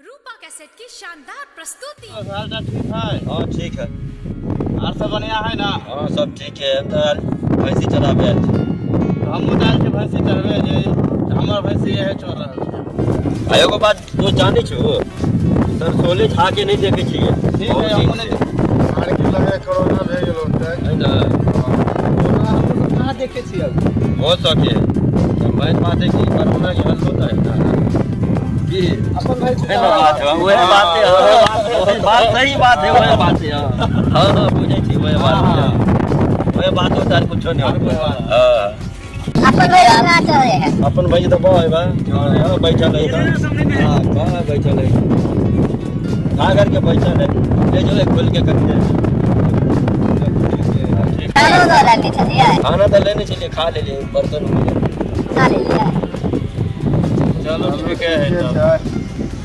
रूपा cassette की शानदार प्रस्तुति। ठीक है। हाँ ठीक है। और सब बढ़िया है ना? हाँ सब ठीक है। हम तो भैंसी चराबे आयल छी। तो हम उदाल के भैंसी चढ़वे जे हमर भैंसी है चोर रहल छै। एगो बात तू जानी छो सर सोले झा के नहीं देखे छिए। ठीक है हमने आर के लगे कोरोना भे गेलो है ना हम कहां देखे छी अब हो सके तो मैं बात है कि कोरोना के हल होता है ना कि अपन भाई है ना बात है वही बात सही बात है वही बात है। हां हां बुझे छी वही बात है वही बात होता है कुछ नहीं होता। हां अपन भाई रहना चाहे अपन भाई तो बा है बा हां बैठा नहीं था। हां बा बैठा नहीं खा करके बैठा नहीं ले जो खोल के करते खाना तो लेने चलिए खा ले लिए बर्तन खा ले लिया। चलो ठीक है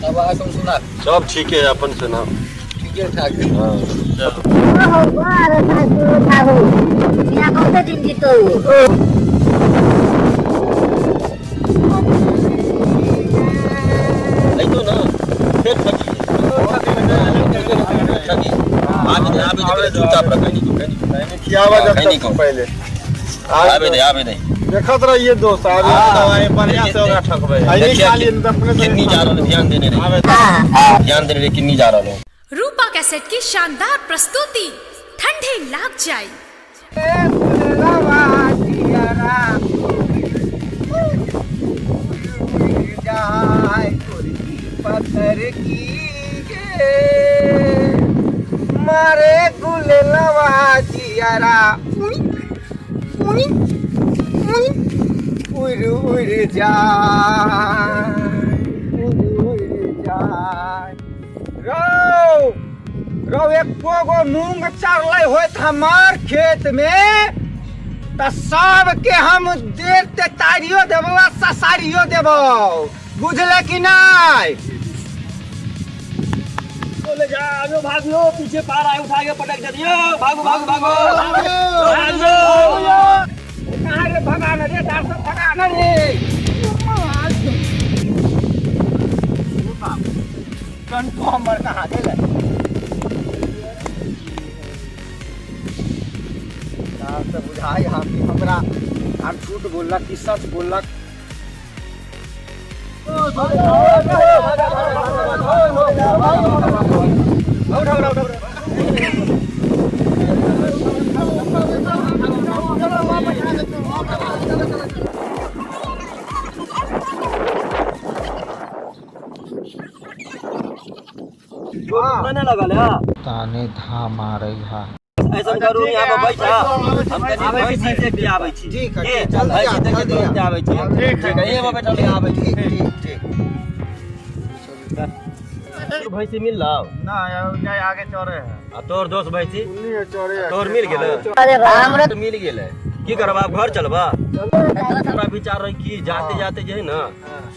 तब आ तुम सुना सब ठीक है अपन सुना ठीक है ठाक। हां ओहो बार था हो या कौन दिन की तो नहीं तो ना फिर ठगी आवे दे चुपचाप रखनी को कहीं खियावा जब तक पहले आवे दे देखत रहिए दोस्त आगे दवाई बढ़िया से होगा ठकबे आई खाली अपने से किन्नी जा रहा ध्यान देने रे ध्यान देने रे किन्नी जा रहा लो। रूपा कैसेट की शानदार प्रस्तुति ठंडी लाग जाए। पत्थर की मारे गुलवा जियारा उड़ उड़ जाए रौ एक गो मूंग चढ़ले होत हमार खेत में त सब के हम देते तारियो देबो ससारियो देबो बुझले कि नहीं? बोले जा आगे भाग लो पीछे पार आए उठा के पटक दे दियो भागो भागो भागो कहां रे भगाना रे दार से भगाना रे कंट्रोमर कहां गेले दार से बुझाई हमरा हम झूठ बोललक कि सच बोललक। मैंने लगा लिया ताने धा मारे हा ऐसा करू यहां पे बैठा हम आवे किसी से भी आवे छी ठीक है चल ऐसे देख के आवे छी ठीक है ये बैठा ले आवे छी ठीक भैंसी मिल लाओ ना जाए आगे चोरे है आ तोर दोस्त भैंसी उन्नी चोरे तोर मिल गेले अरे हमरा तो मिल गेले की करब आप घर चलबा हमरा विचार रही कि जाते जाते जे है ना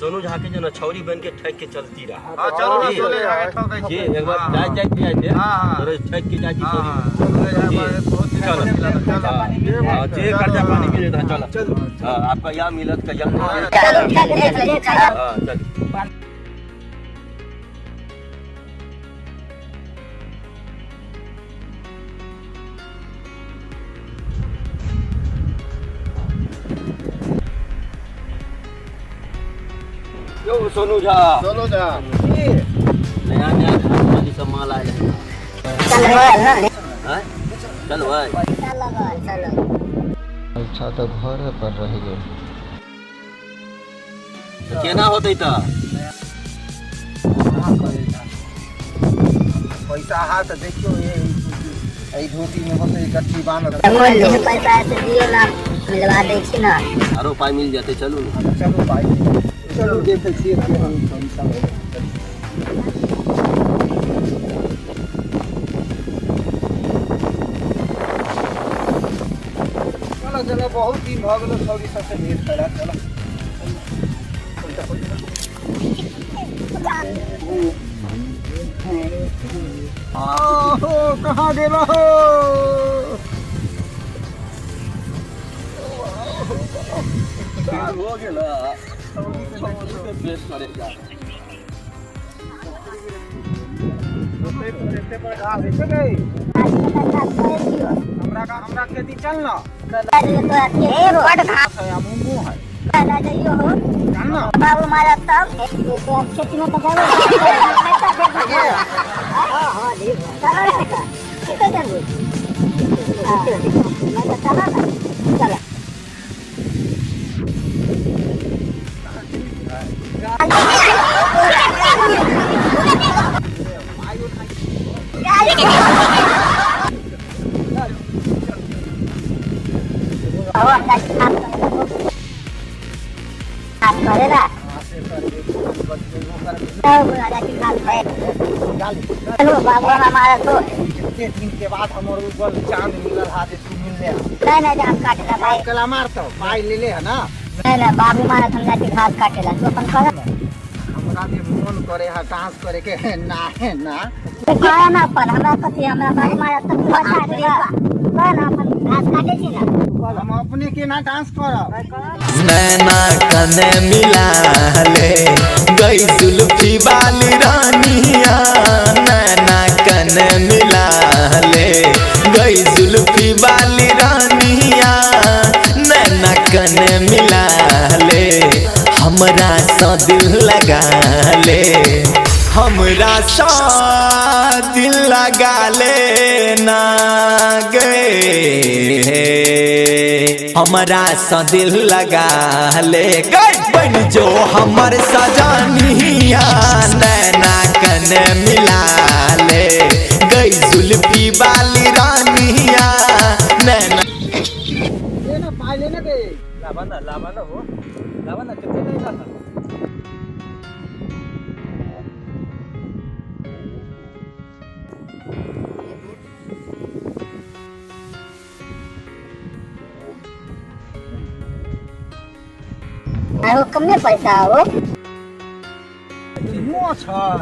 सोनू झा के जो ना छौरी बन के ठक के चलती रहा। हां चलो ना चले आगे ठोक दे जी एक बार जाए पिया दे तोरे ठक के जाती छौरी चलो हां जे खर्चा पानी मिले था चलो हां आपका यहां मिलत का यहां हां चल यो सोनू झा चलो जा नया नया खाली सब माल आए चल भाई हैं चल भाई चलो अच्छा तो घर पर रह गए केना होतै त पैसा हाथ देखियो ये धोती में होते गट्ठी बांध पैसा से दियो ना मिलवा दे छी ना आरो पाई मिल जाते चलू ना चलो भाई चलो देखे छिए कि हम चलो चलो बहुत दिन भ गेलो छौरी सबसे भेट करा चलो ओहो कहां गेलो हो गेला बेस करेगा हमरा खेती चल ना मुंगू है चल ना बाबू मारा तब खेती में तो चलो करेगा चलो बाबू हमारा तो कितने दिन के बाद हमारे ऊपर चांद मिलल हाथ तू मिल ले नहीं जाम काटेला भाई कला मारता पाई ले ले है ना नहीं बाबू मारा समझा के घास काटेला तो अपन कर हमरा भी मन करे है डांस करे के ना है ना कहे ना अपन हमरा कथी हमरा बाबू मारा तब बता दिया कहे ना अपन घास काटे छी ना हम अपने के ना डांस करब नैना कने मिला ले गई जुल्फी वाली रानिया नैना कने मिला ले गई जुल्फी वाली रानिया नैना कने मिला ले हमरा सा दिल लगा ले हमरा सा दिल लगा ले ना गए हमरा सा दिल लगा ले गई बन जो हमर सजानिया नैना कन मिला ले गई जुल्फी वाली रानिया नैना ये ना पाई लेने दे लावाना हो लावाना कितने नहीं लाता आरो कम में पैसा हो मुंह छै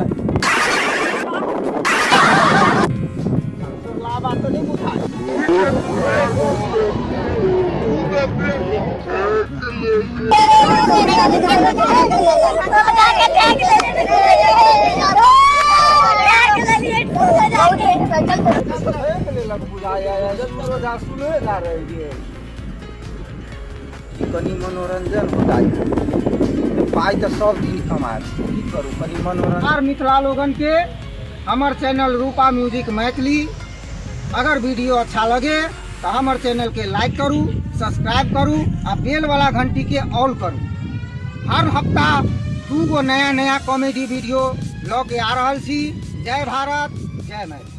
लावा तो नहीं उठाई कनी मनोरंजन होता है पाई तो सब दिन कमाए की करू कनी मनोरंजन मिथिला लोगन के हमार चैनल रूपा म्यूजिक मैथिली अगर वीडियो अच्छा लगे तो हमारे चैनल के लाइक करूँ सब्सक्राइब करूँ और बेल वाला घंटी के ऑल करूँ हर हफ्ता 2 गो नया कॉमेडी वीडियो लऽ के आ रहल छी जय भारत जय मैथिली।